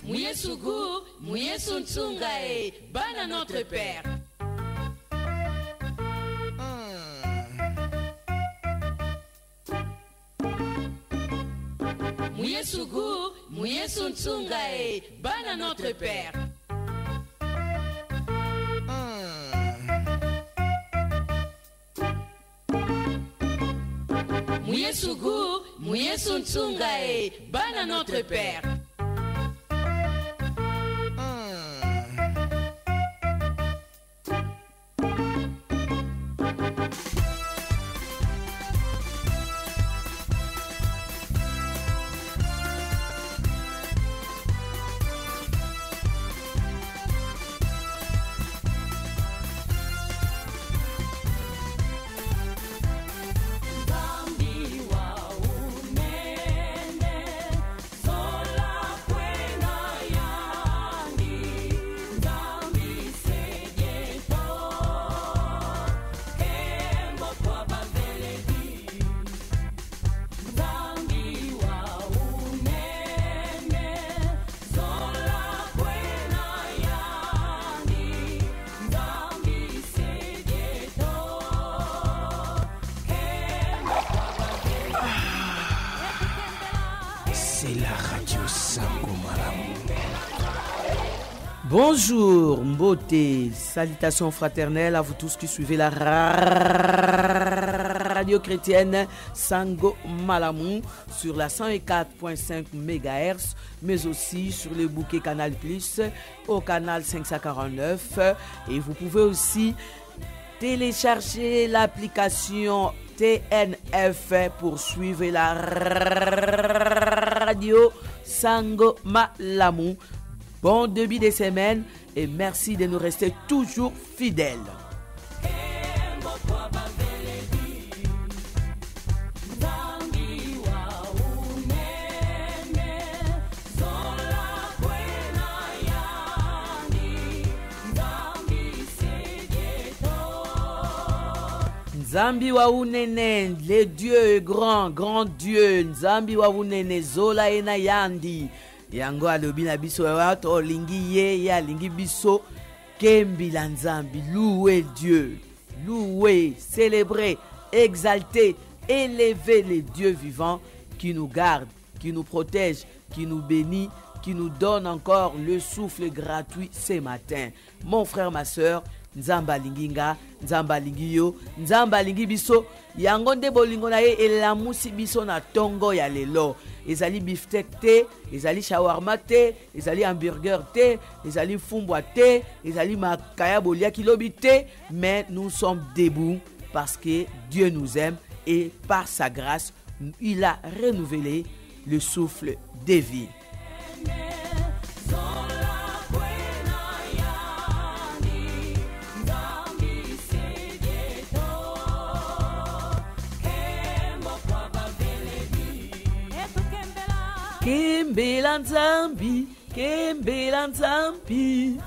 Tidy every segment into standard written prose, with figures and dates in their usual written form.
Mouyesougou, Mouyesountungae, bana notre Père. Mouyesougou, Mouyesountungae, bana notre Père. Mouyesougou, Mouyesountungae, bana notre Père. Bonjour, Mbote, salutations fraternelles à vous tous qui suivez la radio chrétienne Sango Malamu sur la 104.5 MHz, mais aussi sur le bouquet Canal Plus au canal 549. Et vous pouvez aussi télécharger l'application TNF pour suivre la radio Sango Malamu. Bon début de semaine et merci de nous rester toujours fidèles. Nzambi wa unene, le Dieu est grand, grand Dieu. Nzambi wa unene, zola ena yandi. Yango alobi na biso wato lingi ye ya lingi biso kembi la Nzambi, louer Dieu, louer, célébrer, exalter, élever les dieux vivants qui nous gardent, qui nous protègent, qui nous bénit, qui nous donne encore le souffle gratuit ce matin. Mon frère, ma soeur, Nzamba linginga, Nzamba lingiyo, Nzamba lingi biso, yango nde bolingo na ye elamusi biso na tongo ya lelo. Ezali beefsteak te, ezali shawarma te, ezali hamburger te, ezali fumbwa te, ezali makaya bolia kilobi te, mais nous sommes debout parce que Dieu nous aime et par sa grâce, il a renouvelé le souffle de vie. Kembela Nzambi, Kembela Nzambi.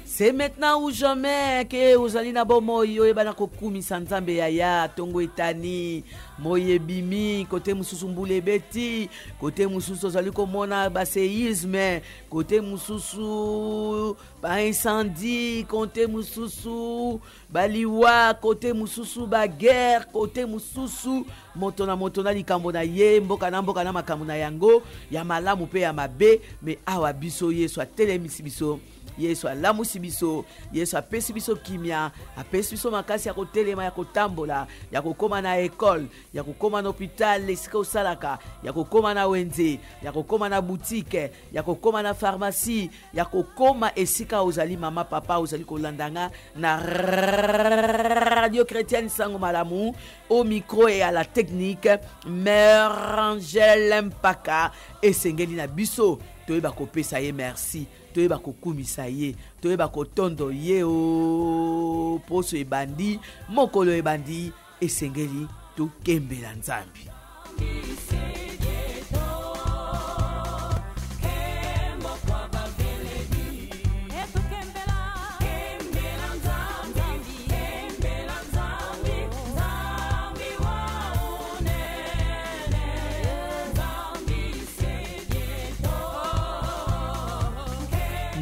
C'est maintenant ou jamais que ozali na bo moyo e bana kokumisa Nzambe yaya tongo etani moye bimi côté mususu mbule beti côté mususu ozali komona ba séisme côté mususu ba incendie côté mususu ba liwa côté mususu ba guerre côté mususu motona likambo na ye mboka na makambo na yango ya malamu pe ya mabe mais awa biso Yesu atelemisi biso Yesu alamusi biso, Yesu apesi biso kimia, apesi biso makasi ya kotelema ya kotambola, ya kokoma na école, ya kokoma na hôpital esika osalaka, ya kokoma na wenze, ya kokoma na boutique, ya kokoma na pharmacie, ya kokoma esika ozali mama papa ozali kolandanga na radio chrétienne Sango Malamu, au micro et à la technique Mère Angèle Mpaka esengeli na biso toyeba kopesa ye merci. Toyeba kokumisa ye, toyeba kotondo ye o poso ebandi, mokolo ebandi esengeli tokembela Nzambi.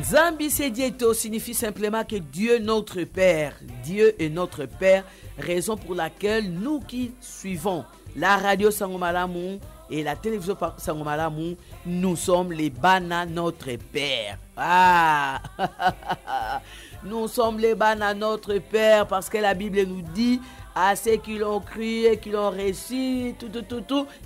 Nzambi Sedieto signifie simplement que Dieu notre Père. Dieu est notre Père, raison pour laquelle nous qui suivons la radio Sangomalamu et la télévision Sangomalamu, nous sommes les Bana notre Père. Ah, nous sommes les Bana notre Père parce que la Bible nous dit à ceux qui l'ont cru et qui l'ont reçu,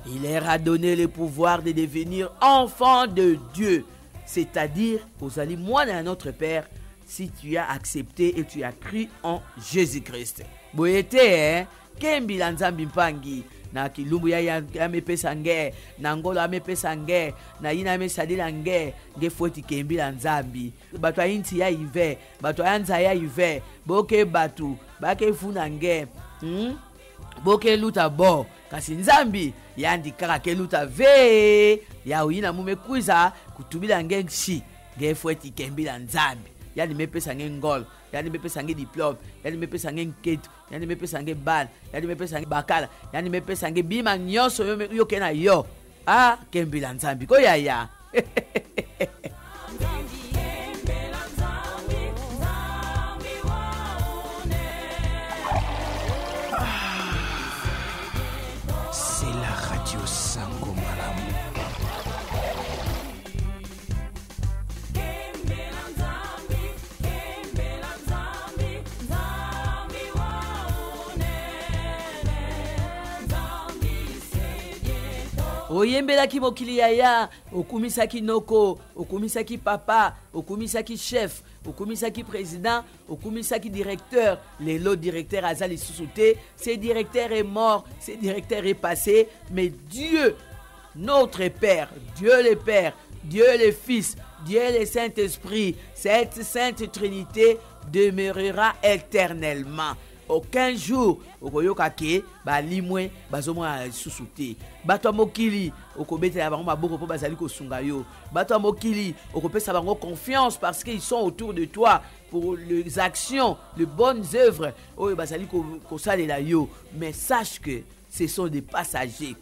il leur a donné le pouvoir de devenir enfants de Dieu. C'est-à-dire, aux amis, moi, dans notre Père, si tu as accepté et tu as cru en Jésus-Christ. Boyete, hein? Kembi lanzambi mpangi. Na kilumbu ya mepesa nge, na ngolo ya mepesa nge, na ina mesadila nge, nge fweti kembi lanzambi. Batu ya inti ya ive, batu ya nza ya ive, boke batu, bake funa nge, boke luta bo, kasi nzambi, yandi kaka ke luta ve, ya uina mumekuiza, kutubila nge nshi, nge fweti kembi lanzambi. Yani mepesa nge ngolo, yani mepesa nge diplome, yani mepesa nge nketu, yani mepesa nge ban, yani mepesa nge bakala, yani mepesa nge bima nyoso yo kena yo. Ah, kembila nzambi ko ya. C'est la radio Sangomalamu. Oyembelaki mokili yaya, okumisaki noko, okumisaki papa, okumisaki chef, okumisaki président, okumisaki directeur. Lelo directeur azali sous-souté, ce directeur est mort, ce directeur est passé, mais Dieu, notre Père, Dieu le Père, Dieu le Fils, Dieu le Saint-Esprit, cette Sainte Trinité demeurera éternellement. Aucun jour okoyoka ke balimwe bazomwa susute bato mokili okobetela bango maboko po bazali kosunga yo bato mokili okopesa bango confiance parce qu'ils sont autour de toi pour les actions, les bonnes œuvres oyo bazali kosalela yo, mais sache que ce sont des passagers.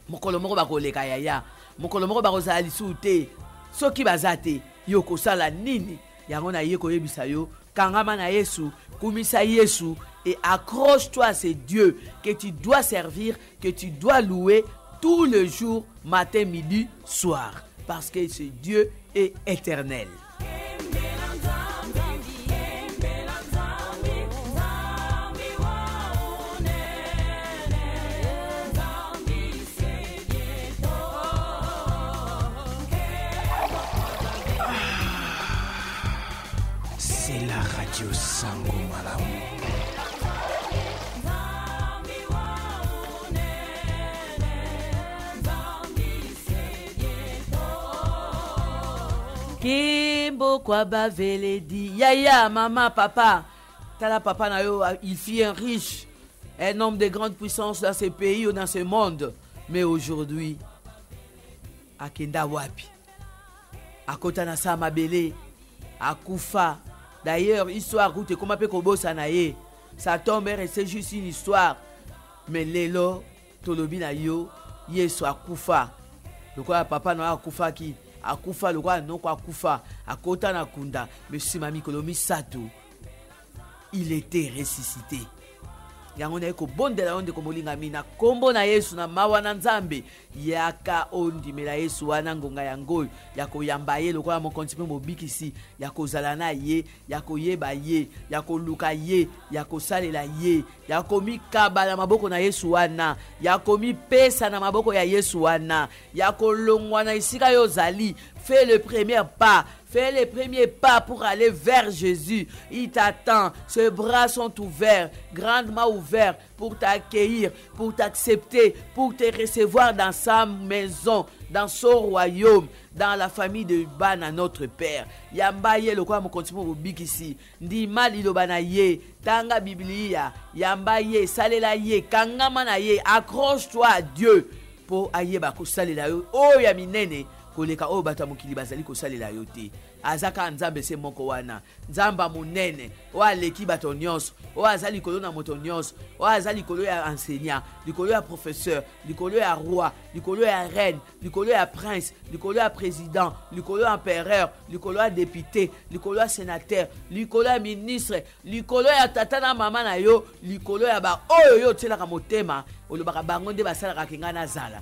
Mokolo moko bakoleka yaya, mokolo moko bakozala lisute, soki bazate yo kosala nini yango na ye koyebisa yo kangama na Yesu, kumisa Yesu et accroche-toi à ce Dieu que tu dois servir, que tu dois louer tout le jour, matin, midi, soir, parce que ce Dieu est éternel. C'est la radio Sangomalamu. Kimbo kwa baveledi. Yaya, maman, papa. Tala papa na yo, il fit un riche, un homme de grande puissance dans ce pays ou dans ce monde. Mais aujourd'hui, akenda wapi. Akota na sa mabele, akufa. D'ailleurs, histoire route comme appelle Kobosa naye. Sa tombe est juste une histoire. Mais lelo, tolobi na yo, yeso akufa. Le quoi papa na akufa ki akufa le quoi non quoi akufa akota na kunda. Monsieur Mami Kolomi Sato, il était ressuscité. Yango na ko bondela onde ko molinga mina kombo na Yesu na mawa na Nzambe yaka ondi mela Yesu wana ngonga yango yako yamba ye lokola mokonzi pe mobikisi yako zala na ye yako yeba ye yako luka ye yako salela ye yako mikaba na maboko na Yesu wana yako mipesa na maboko ya Yesu wana yako longwa na isika yo zali. Fais le premier pas. Fais les premiers pas pour aller vers Jésus. Il t'attend. Ses bras sont ouverts, grandement ouverts, pour t'accueillir, pour t'accepter, pour te recevoir dans sa maison, dans son royaume, dans la famille de Bana, notre Père. Yambaye le kwa mokontimo bobikisi. Ndi mali lo bana ye. Tanga Biblia. Yambaye salela ye. Kangama na ye. Accroche-toi à Dieu pour aye bako salela yo. Oh ya minene. Koleka o bata mokili bazali ko salela yo te. azaka nzambe se moko wana nzamba munene o aleki bato nyonso o aza likolo na moto nyonso o aza likolo ya enseignant likolo ya professeur likolo ya roi likolo ya reine likolo ya prince likolo ya président likolo ya empereur likolo ya député likolo ya sénateur likolo ya ministre likolo ya tata na mama na yo likolo ya ba oyo yo tielaka motema olobaka bango nde basalaka kenga na zala.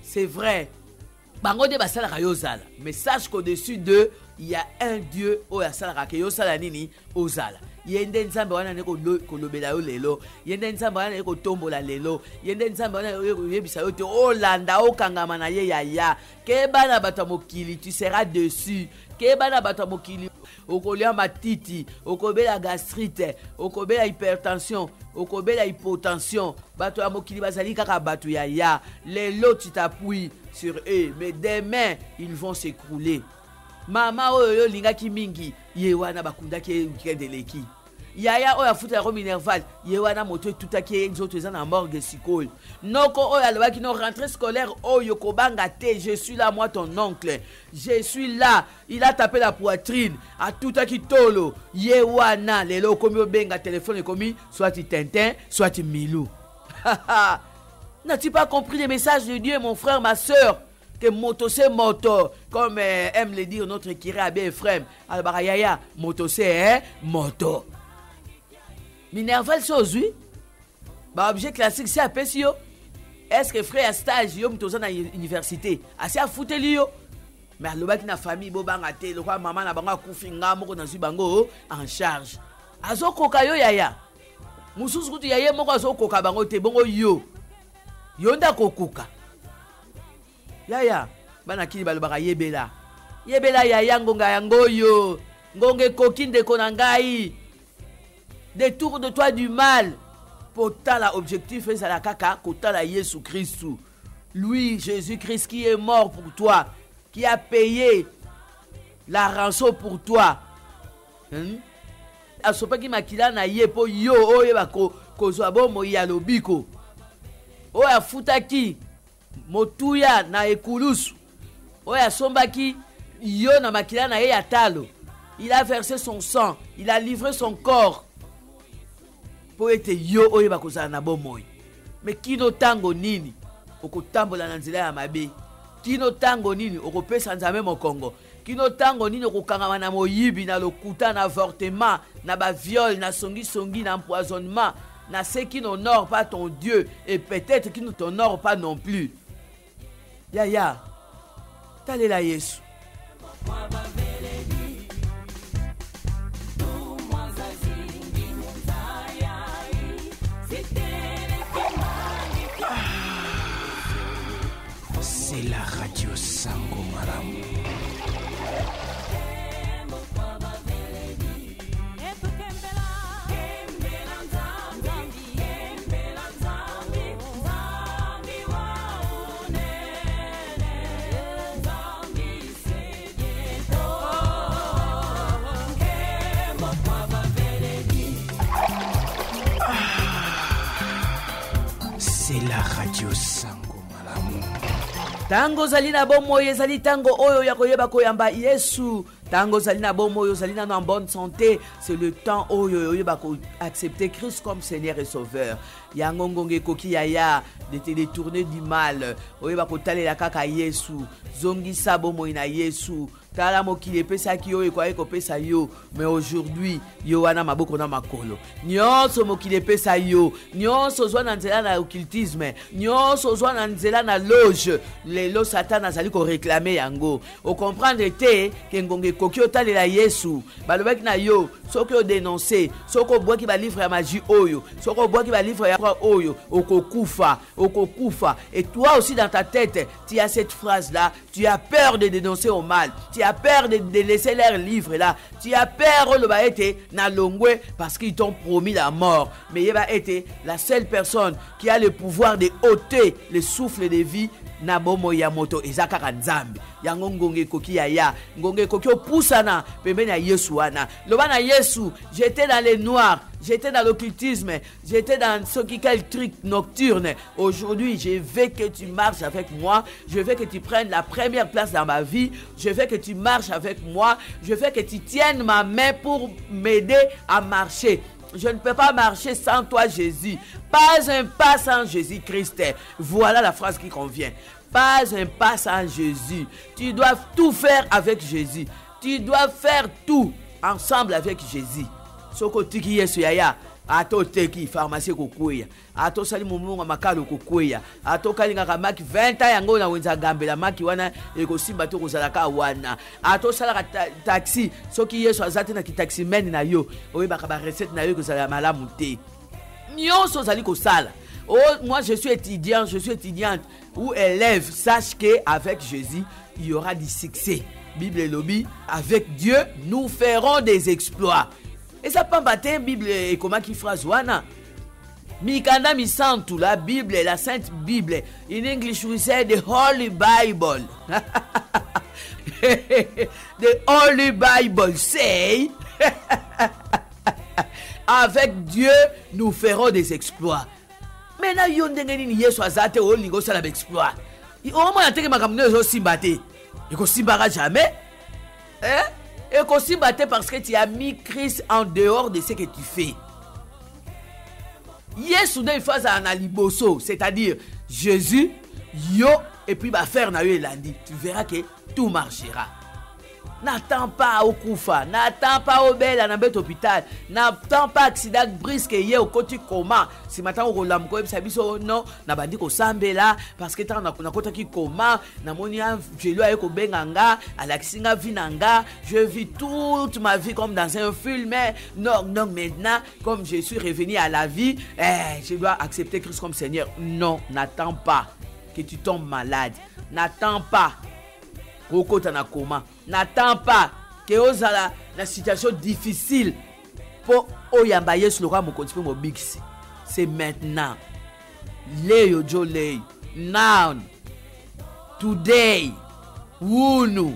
C'est vrai, bango de basalaka yo zala, mais sache qu'au-dessus d'eux, il y a un Dieu o ya salaka ke yo sala nini ozala. Yende nzambe wana ne ko lobela yo lelo, yende nzambe wana ne ko tombola lelo, yende nzambe wana yo yebisa yo te olanda o kangama na ye ya ke bana bato mokili tu seras dessus, ke bana bato mokili okolia matiti, okobela gastrite, okobela hypertension, okobela hypotension, bato ya mokili bazali kaka bato ya lelo tu t'appuies sur eux, mais demain ils vont s'écrouler. Mama oyo lingaki mingi ye wana bakundaki ukendeleki yaya oyo afuta ya Minerval ye wana moto tutaki nzoto eza na morgue sikol noko oyo alobaki no rentrée scolaire oyo kobanga te, je suis là moi ton oncle, je suis là, il a tapé la poitrine a tutaki tolo ye wana lelo komi obenga téléphone komi soit Tintin soit Milou. N'as-tu pas compris les messages de Dieu mon frère ma sœur? Que moto c'est moto, comme aime le dire notre Kiré Abbé Ephraim. Albarayaya, moto c'est moto. Minerval c'est aujourd'hui. Bah objet classique c'est à yo. Est-ce que frère stage yo mtoza na université? Assez à foutre yo. Mais alobaki na famille bo banga te, le maman na banga kufinga moko na bango en charge. Azo koka yo yaya. Mususu kutu yaya moko azo koka bango te bongo yo. Yonda kokuka. Yaya, bana kili balobaka yebela. Yebela yaya ngonga yango yo. Ngonge kokinde konangai. Détour de toi du mal. Potala objectif est la kaka kotala Jésus Christ. Lui, Jésus-Christ qui est mort pour toi, qui a payé la rançon pour toi. Asopaki makila na yepo yo oye bako kozwa bomo ya lobiko. Oya futaki motuya na ekulusu oya sombaki yo na makila na ye ya talo. Il a versé son sang, il a livré son corps pour être yo oye bakozala na bomoi. Mais kino tango nini okotambola na nzela ya mabe? Kino tango nini okopesa nzambe mokongo? Kino tango nini okokangama na moyibi na lokuta na avortement na ba viol na songi na empoisonnement na ceux qui n'honorent pas ton Dieu et peut-être qui ne t'honorent pas non plus. Yaya, talela Yesu. C'est la radio Sango Malamu. C'est la radio Sango Malamu. Tango zalina bomo yezali tango oyo ya koyeba koyamba Yesu. Tango zalina bomo yo zalina en bonne santé, c'est le temps oyo yoyeba ko accepter Christ comme Seigneur et Sauveur. Yango ngonge koki yaya de te détourner du mal. Oyeba ko talela kaka Yesu. Zongisa bomo ina Yesu. Tala mokili pesa ki yo ekwaye ko pesa yo, mais aujourd'hui yo wana maboko na makolo. Nyonso mokili pesa yo, nyonso zwa na nzela na occultisme, nyonso zwa na nzela na loge. Lelo Satan azali ko réclamer yango. O comprendre te ke ngonge koki otalela Yesu. Balobaki na yo, soki o dénoncer, soko boaki ba livre ya magie oyo, soko boaki ba livre ya oyo, okokufa. Et toi aussi dans ta tête, tu as cette phrase là, tu as peur de dénoncer au mal. Tu as peur de laisser leur livre là. Tu as peur de le été na longwe parce qu'ils t'ont promis la mort. Mais il va être la seule personne qui a le pouvoir de ôter le souffle de vie na bomo ya moto ezaka nzambe yango ngonge koki ya ngonge koki opusana pembeni ya Yesu wana lobana Yesu j'étais dans les noirs, j'étais dans l'occultisme, j'étais dans ce qui quel truc nocturne. Aujourd'hui, je veux que tu marches avec moi, je veux que tu prennes la première place dans ma vie, je veux que tu marches avec moi, je veux que tu tiennes ma main pour m'aider à marcher. Je ne peux pas marcher sans toi, Jésus. Pas un pas sans Jésus-Christ. Voilà la phrase qui convient. Pas un pas sans Jésus. Tu dois tout faire avec Jésus. Tu dois faire tout ensemble avec Jésus. Soko tiki Yesu yaya. Ato teki pharmacie kokuya. Ato sali mumunga makalo kokuya. Ato kalinga kamaki 20 yango na wenza gambela maki wana ekosimba to kozalaka wana. Ato sala taxi soki Yesu azate na ki taxi men na yo. Oyebaka ba recette na yo kozala malamu te. Nyonso zali kosala. Oh, moi je suis étudiante ou élève, sache que avec Jésus, il y aura du succès. Bible et lobby, avec Dieu, nous ferons des exploits. Et ça peut battre Bible et comment qui phrase wana. Mikanda misantu la Bible, la Sainte Bible. In English we say the Holy Bible. The Holy Bible say avec Dieu, nous ferons des exploits. Maintenant, il y a des gens qui azate o lingo sala exploit. Au moins ateke makamno zo simbate. Et ko simbara jamais. Et ko simbate parce que tu as mis Christ en dehors de ce que tu fais. Yesu ne fasse un aliboso, c'est-à-dire Jésus, yo et puis va faire na yo elandi. Tu verras que tout marchera. N'attends pas au Koufa, n'attends pas au Bel à hôpital, n'attends pas accident brisque yé au côté coma. Si maintenant on l'a m'koye sabiso non, n'a bandi ko sambela parce que tant na kota ki coma, na monia je lui a ko benganga, alaxinga vinanga, je vis toute ma vie comme dans un film. Non, maintenant comme je suis revenu à la vie, je dois accepter Christ comme Seigneur. Non, n'attends pas que tu tombes malade. N'attends pas n'attends pas que ozala la situation difficile pour oyamba Yesu le roi mo continue mo bigsi. C'est maintenant. Leo jolei. Now. Today. Wunu.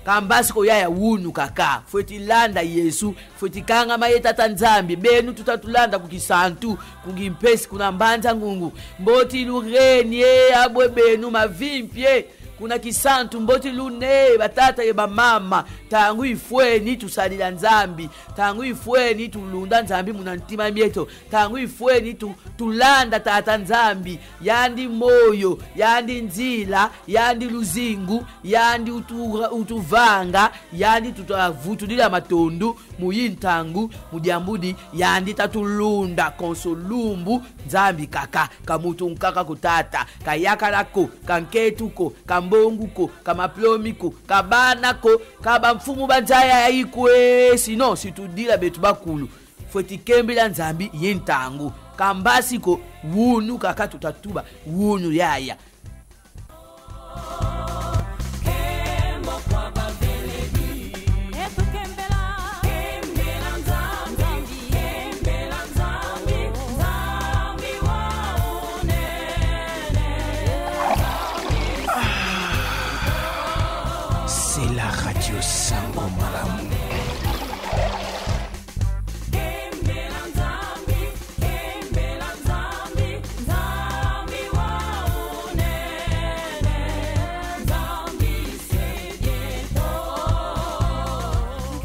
Kambasi ko yaya wunu kaka. Foti landa Yesu, foti kanga mayeta tanzambi. Benu tutatulanda kukisantu, kungimpesi kuna mbanza ngungu. Mboti lureni abwe benu mavimpie. Kuna kisantu mboti lune batata ye bamama tangu ifweni tusalila nzambi tangu ifweni tulunda nzambi munantima mieto tangu ifweni tulanda tata nzambi yandi moyo yandi nzila yandi luzingu yandi utuvanga yandi tutavutulila matondu muyintangu mudiambudi yandi tatulunda konsolumbu nzambi kaka kamutu nkaka kutata kayaka lako kanketuko mbonguko kama plomiko kabanako kaba mfumu banzaya ikwe sino situdila betu bakulu foti kembela nzambi yentangu kambasiko wunu kaka tutatuba wunu yaya. C'est la radio Sango Malamu.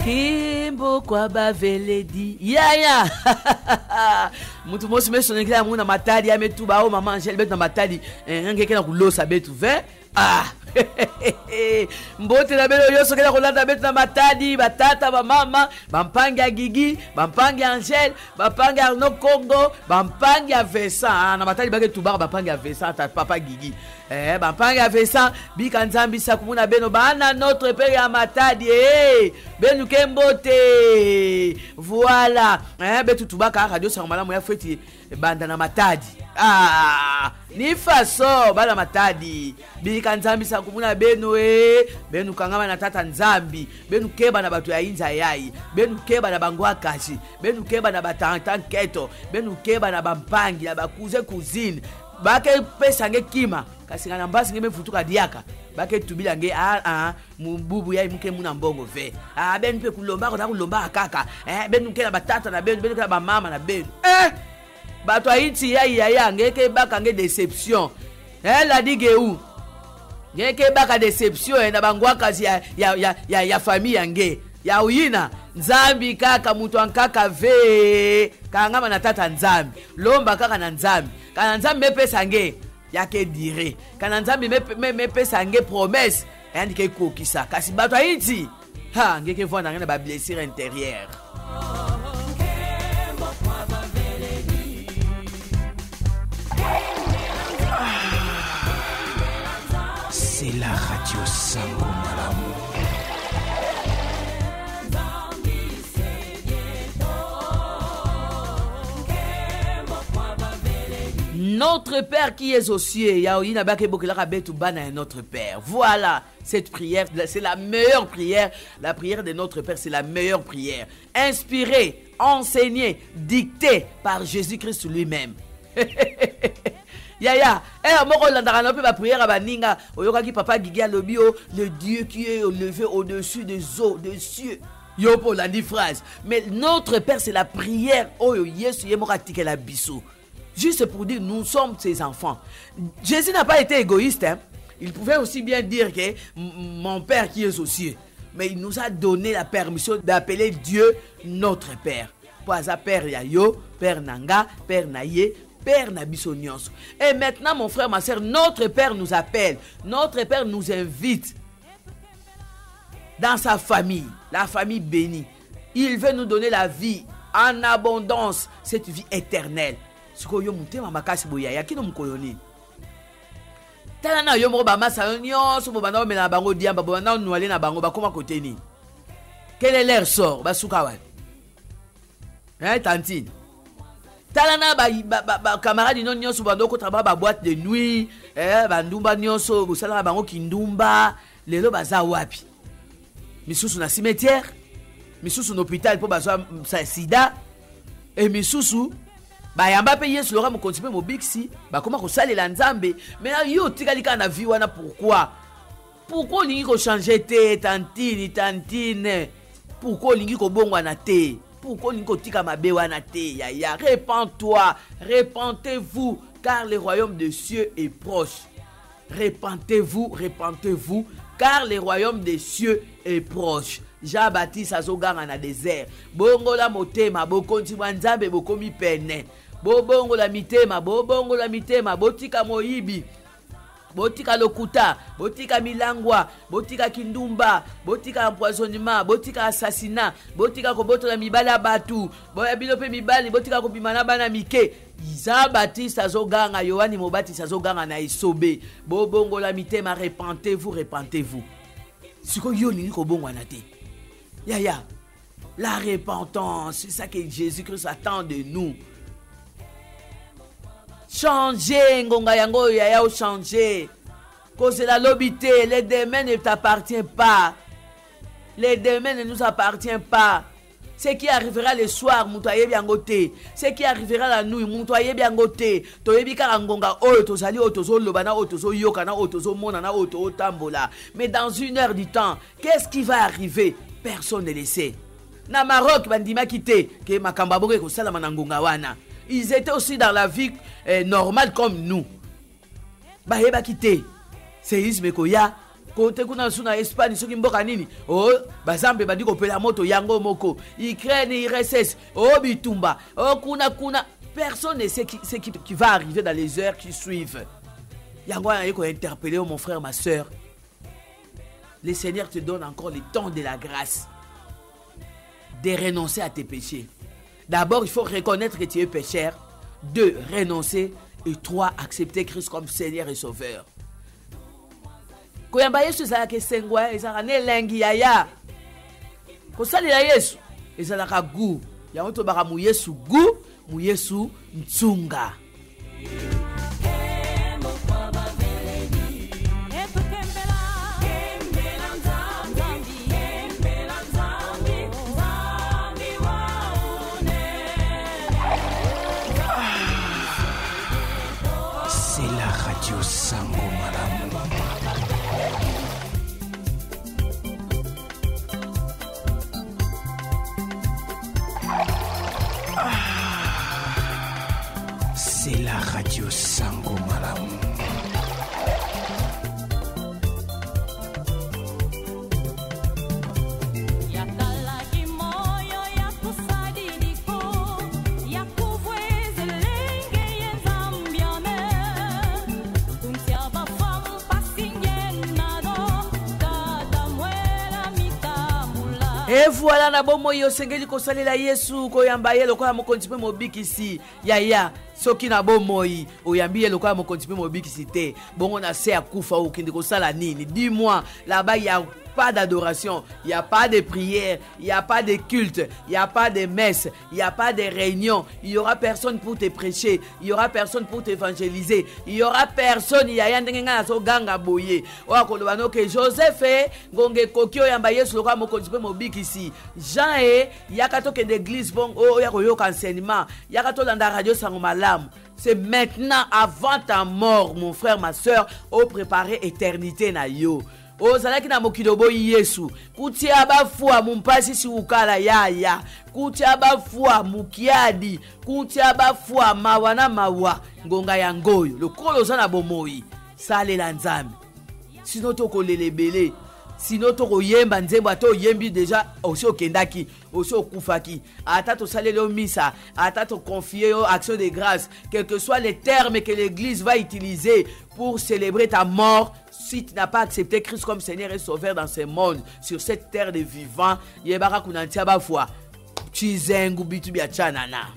Kimbo kwa baveledi yaya mutu mosi meso nekila muna matadi ya metuba o mama Angel betu na matadi ngeke na kulosa betu ve mbote na belo yoso kela kolanda betu na matadi batata ba mama bampangi ya Gigi bampangi ya Angel bampangi ya Arnaud Congo bampangi ya Vincent na matadi bake tuba bampangi ya Vincent ta papa Gigi bampangi ya Vincent bika nzambi sa kumuna beno bana notre père ya matadi benu kembote voilà betu tubaka radio sa malamu ya feti banda na matadi ni faso bala matadi bika nzambi sa kumuna beno benu kangama na tata nzambi benu keba na batu ya inza yai benu keba na bangwa kashi benu keba na batantan keto benu keba na bampangi na bakuze kuzine bake pesa nge kima kasi ngana mbasi ngeme futuka diaka bake tubila nge mububu ya muke muna mbongo ve ben pe kulomba ko kulomba kaka ben mukela batata na ben kela ba mama na ben bato aiti ya ngeke baka nge déception la dige où ngeke baka déception na bangwakazi ya famille yange ya uyina nzambi kaka mutu ankaka ve kangama na tata nzambi lomba kaka na nzambi kana nzambi mepesa nge yake dire kana nzambi mepesa nge promesse yani ke kokisa kasi bato aiti ngeke vona ngana ba blessure intérieure. C'est la radio Sango Malamu. Notre Père qui est aux cieux, notre Père. Voilà, cette prière, c'est la meilleure prière. La prière de notre Père, c'est la meilleure prière. Inspirée, enseignée, dictée par Jésus-Christ lui-même. Moko landaka na pe ba prière ba ninga oyokaki papa Gigia Lobio, le Dieu qui est élevé au-dessus des eaux, des cieux. Yo pour la phrase. Mais notre Père, c'est la prière. Oh Yesu yemoka tikela biso. Juste pour dire, nous sommes ses enfants. Jésus n'a pas été égoïste. Il pouvait aussi bien dire que mon Père qui est aux cieux. Mais il nous a donné la permission d'appeler Dieu notre Père. Poisa Père Yayo, Père Nanga, Père Naye, Père Nabiso Nyonso. Et maintenant, mon frère, ma soeur, notre Père nous appelle. Notre Père nous invite dans sa famille, la famille bénie. Il veut nous donner la vie en abondance, cette vie éternelle. Ce que yo mutema makasi boya ya kino mkoyoni. Tala na yo mo ba masa nyonso bo bana mena bango diamba bo bana no ale na bango ba koma koteni. Quel est leur sort ba suka wa? Tantine. Tala na ba camarade non nyonso bando ko traba ba boîte de nuit, ba ndumba nyonso bo sala bango kindumba, lelo baza wapi? Misusu na cimetière, misusu na hôpital po bazwa sida et misusu bayamba pe Yesu lora mo continuer mo biksi ba koma ko salela nzambe mais yo tikalika na vie wana pourquoi olingi ko changer te tantine pourquoi olingi ko bongwa na te pourquoi olingi ko tika mabe wana te ya repens-toi, repentez-vous car le royaume des cieux est proche. Repentez-vous car le royaume des cieux est proche. Jean-Baptiste azoganga na désert. Bongola motema bokonti nzambe bokomi pene. Bongola mitema botika moyibi. Botika lokuta, botika milangwa, botika kindumba, botika empoisonnement, botika assassinat, botika kobotola mibala batu, boya bilope mibali, botika kopimana bana mike. Jean-Baptiste azoganga, Yohani Mobatisi azoganga na isobe. Bongola mitema, repentez-vous. Siko yo lingi kobongwa na te. Ya. La repentance, c'est ça que Jésus-Christ attend de nous. Changer, ngonga yango ya changer. Cause la lobité, les demain ne t'appartient pas. Les demain ne nous appartient pas. Ce qui arrivera le soir, mutoye biangote. Ce qui arrivera la nuit, mutoye biangote. Toyebi karangonga oto zali otozo lobana otozo yokana otozo monana oto tambola. Mais dans 1 heure du temps, qu'est-ce qui va arriver? Personne ne le sait. Na Maroc bandima kité ke makamba boke ko sala manangonga wana. Ils étaient aussi dans la vie normale comme nous. Baheba kité. Séisme koya. Kote kuna suna Espagne soki mboka nini? Oh, bazambe badi ko pela moto yango moko. Ukraine, RSS, oh bitumba. Oh kuna. Personne ne sait ce qui va arriver dans les heures qui suivent. Yango na yeko interpeller mon frère, ma soeur. Le Seigneur te donne encore le temps de la grâce de renoncer à tes péchés. D'abord, il faut reconnaître que tu es pécheur. 2, renoncer. Et 3, accepter Christ comme Seigneur et Sauveur. Koyamba Yesu ezalaka esengwa ezalaka nelengi yaya kosalela Yesu ezalaka gu yango tobaka mu Yesu gu mu Yesu ntunga. C'est la radio Radio Sango Malamu. C'est la Radio Sango Malamu. Et voilà na bomo yo sengeli ko salela Yesu ko yamba ye lokola mokonzi pe mobikisi ya soki na bomoyi oyambi ye lokola mokonzi pe mobikisi te bongo na se akufa okende ko sala nini dis-moi là-bas il y a pas d'adoration, il n'y a pas de prière, il n'y a pas de culte, il n'y a pas de messe, il n'y a pas de réunion, il n'y aura personne pour te prêcher, il n'y aura personne pour t'évangéliser, il n'y aura personne, il y a rien de ganga boye. Oakolobano que Joseph gonge kokio yamba yesu loka mokonzipe mobikisi. Jean yakato ke d'église bon yakoyo enseignement, yakato landa radio sango malamu. C'est maintenant avant ta mort mon frère ma soeur au préparer éternité na yo. Ozalaki na mokidobo Yesu kutia bafua mumpasi si ukala ya kutia bafua mukiadi kutia bafua mawana mawa ngonga ya ngoyo lokolo za na bomoi salela nzambe sino toko lelebele sino toko yemba nzembo ato yembi déjà oso kendaki oso kufaki ata to salelo misa ata to confier aux actions de grâce quels que soient les termes que l'église va utiliser pour célébrer ta mort. Si tu n'as pas accepté Christ comme Seigneur et Sauveur dans ce monde, sur cette terre de vivants, yebara kunantia ba foi. Chizengu bitu bia chanana.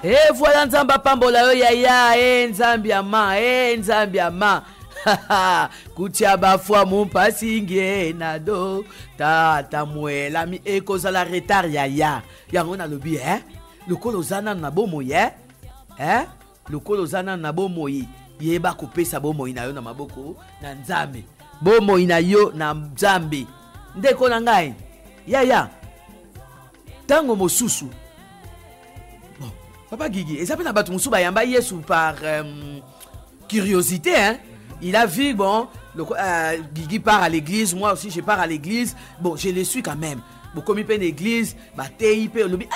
Et voilà nzamba pambola yo yaya nzambi ama kutia bafua mumpasi ngena do tata mwela mi ekozala retard yaya yango na lobi lokolo zana na bomoyi lokolo zana na bomoyi yeba kopesa bomoyi na yo na maboko na nzambe bomoyi na yo na nzambe ndeko na ngai yaya tango mosusu. Papa Guigui, et ça peut n'abattre Moussouba Yamba Yesu par curiosité, hein. Il a vu, bon, Guigui part à l'église, moi aussi je pars à l'église, bon, je le suis quand même. Bon, comme il peut l'église, bah, TIP, on lui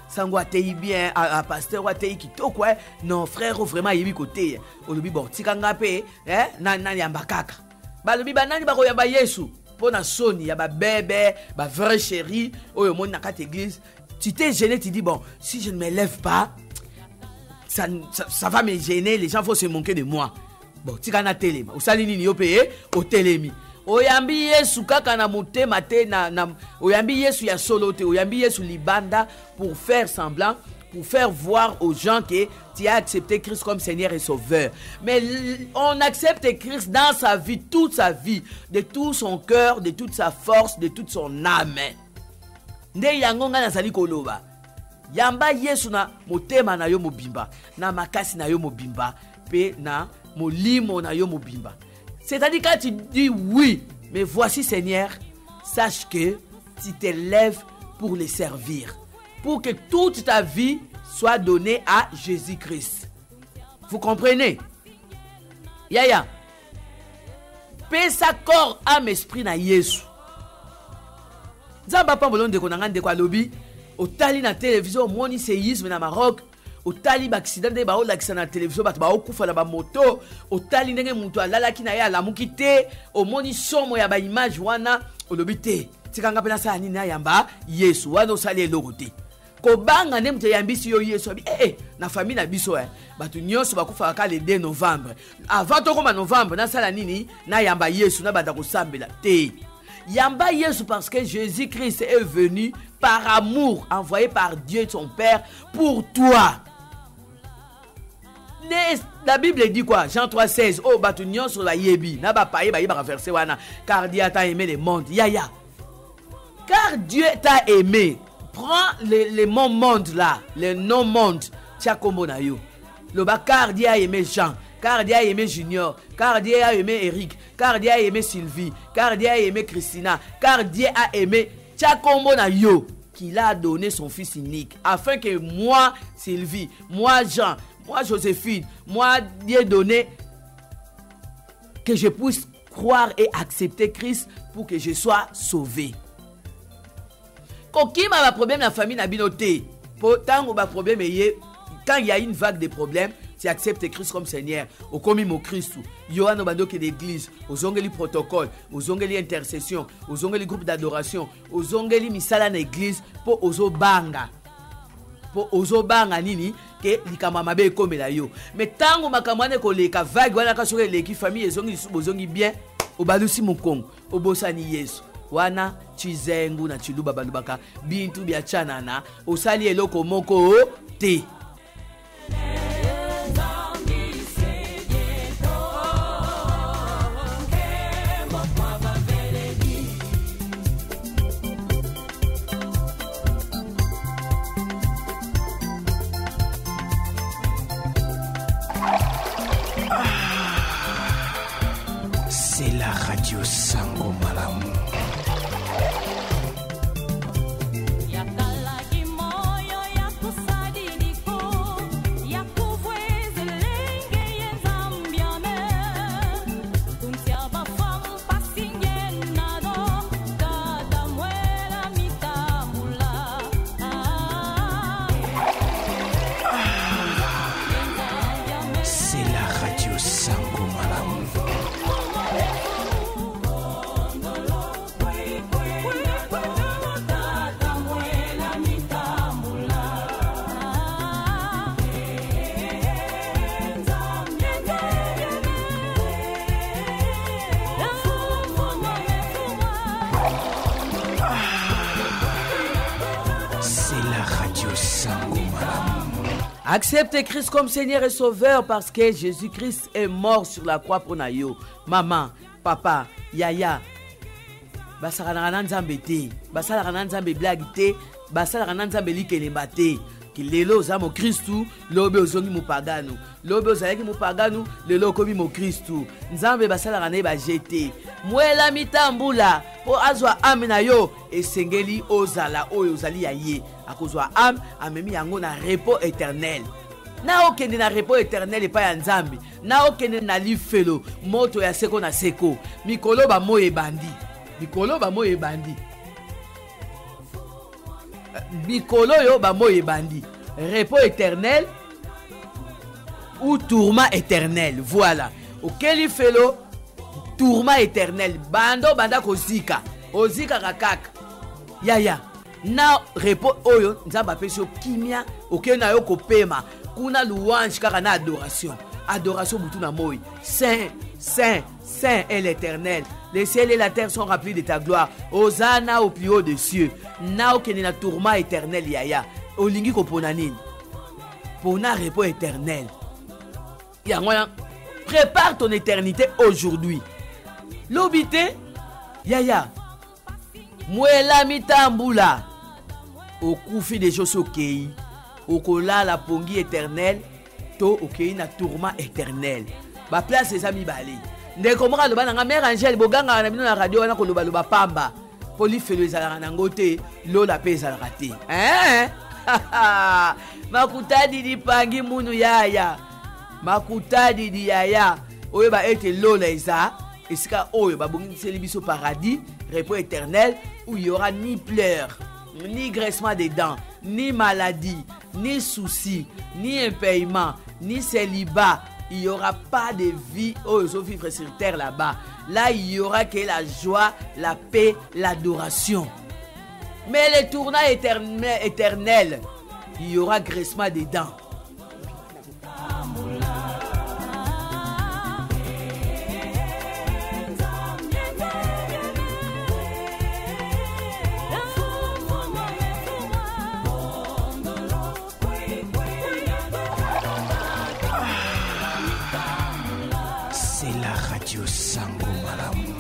Sangwa TI bien, pasteur, TI qui to quoi, non, frère, vraiment, il y a côté. On lui bon, Tikangape, nan Yamba Kaka. Bah, lui, bah, nan Yamba Yesu, pour na Sony, yaba bébé, bah, vrai chéri, oh, mon nakat église. Tu t'es gêné, tu dis, bon, si je ne me lève pas, ça va me gêner, les gens vont se moquer de moi. Bon, tu as télé, au salini ni au payé, au télémi. Oyambi Yesu kaka na motema te na oyambi Yesu ya solo te, oyambi Yesu libanda pour faire semblant, pour faire voir aux gens que tu as accepté Christ comme Seigneur et Sauveur. Mais on accepte Christ dans sa vie, toute sa vie, de tout son cœur, de toute sa force, de toute son âme. Nde yango nga nazali koloba yamba Yesu na motema na yo mobimba na makasi na yo mobimba pe na molimo na yo mobimba. C'est-à-dire quand tu dis oui, mais voici Seigneur, sache que tu te lèves pour le servir, pour que toute ta vie soit donnée à Jésus-Christ. Vous comprenez? Yaya, paix sa corps, âme, esprit na Yesu. Zamba pambolon de konanga de kwa lobi otali na télévision moni séisme na Maroc otali ba accident de ba o lakisa na télévision ba ba okufa na ba moto otali ndenge mutu alalaki na ya lamuki te o moni somo ya ba image wana olobi te tikanga pena sa nini yamba Yesu wana osali eloko te kobanga ne mte yambisi yo yesu na famille na biso batu nyonso bakufaka le 2 novembre avant to koma novembre na sala nini na yamba yesu na bata kosambela te yamba yesu parce que Jésus-Christ est venu par amour envoyé par Dieu son Père pour toi. La Bible dit quoi? Jean 3,16. Oh, batu nyonso la yebi na ba paye ba yeba verset wana car Dieu t'a aimé le monde. Ya. Car Dieu t'a aimé. Prends les mots monde là, les noms monde. Tia kombo na yo. Le ba car Dieu a aimé Jean, car Dieu a aimé Junior, car Dieu a aimé Eric, car Dieu a aimé Sylvie, car Dieu a aimé Christina, car Dieu a aimé tia kombo na yo qu'il a donné son fils unique afin que moi Sylvie, moi Jean, moi Joséphine, moi Dieu donné que je puisse croire et accepter Christ pour que je sois sauvé. Quand il y a un problème dans la famille, quand il y a une vague de problèmes, tu acceptes Christ comme Seigneur. Au commis mon Christ, il y a l'église, aux ongles protocole, aux ongles intercession, aux ongles groupe d'adoration, aux ongles misala na église pour ozo banga. Pour ozo banga nini que likamama be komela yo. Mais tango makamane ko leka vague wana ka sore leki famille ezongi bozongi bien, obalusi mukongo, obosani Yesu. Wana chizengu na chiluba balubaka bintu bya chanana osali eloko moko te. C'est la radio Sango Malamu. Accepte Christ comme Seigneur et Sauveur parce que Jésus-Christ est mort sur la croix pour nayo. Maman, papa, yaya. Basala nzambe te, basala nzambe blague te, basala nzambe likelemba te. Kilelo za mo Kristu, lobe ozongi mo pagano. Lobe ozalaki mo pagano, lelo komi mo Kristu. Nzambe basala na ba jete. Mwela mitambula po azwa ame na yo esengeli ozala oyo ozali ya ye. Akozwa ame amemi yango na repos éternel. Na okende na repos éternel epa ya nzambe. Na okende na lifelo moto ya seko na seko. Mikolo ba moye bandi. Mikolo ba moye bandi. Mikolo yo ba moye bandi. Repos éternel ou tourment éternel. Voilà. Okeli felo tourment éternel. Bando banda kozika. Ozika kakaka. Ya. Na repos oyo nzamba pesio kimia okena yo kopema kuna louange kaka na adoration. Adoration butu na moi. Saint, saint, saint est l'Éternel. Les ciels et la terre sont remplis de ta gloire. Hosanna au plus haut des cieux. Na okene na tourment éternel yaya. Olingi kopona nini? Pona repos éternel. Yangoya, prépare ton éternité aujourd'hui. Lobité yaya. Mwela mitambula. Okufi de choses okei. Okola la pongi éternel. To okei na tourment éternel. Ba place les amis bali. Ndeko moka loba na mère Angèle boganga na bino na radio wana ko loba pamba. Poli felo ezalaka na ngote lola pe ezalaka te. Makutadi di pangi munu yaya. Makutadi di yaya. Oyo ba ete lola eza. Esika oyo ba bongi seli biso paradis, repos éternel où il y aura ni pleurs, ni graissement des dents, ni maladie, ni soucis, ni impayement, ni célibat. Il n'y aura pas de vie aux vivre sur terre là-bas. Là, il n'y aura que la joie, la paix, l'adoration. Mais le tournant éternel, il y aura graissement des dents. C'est la radio Sango Malamu.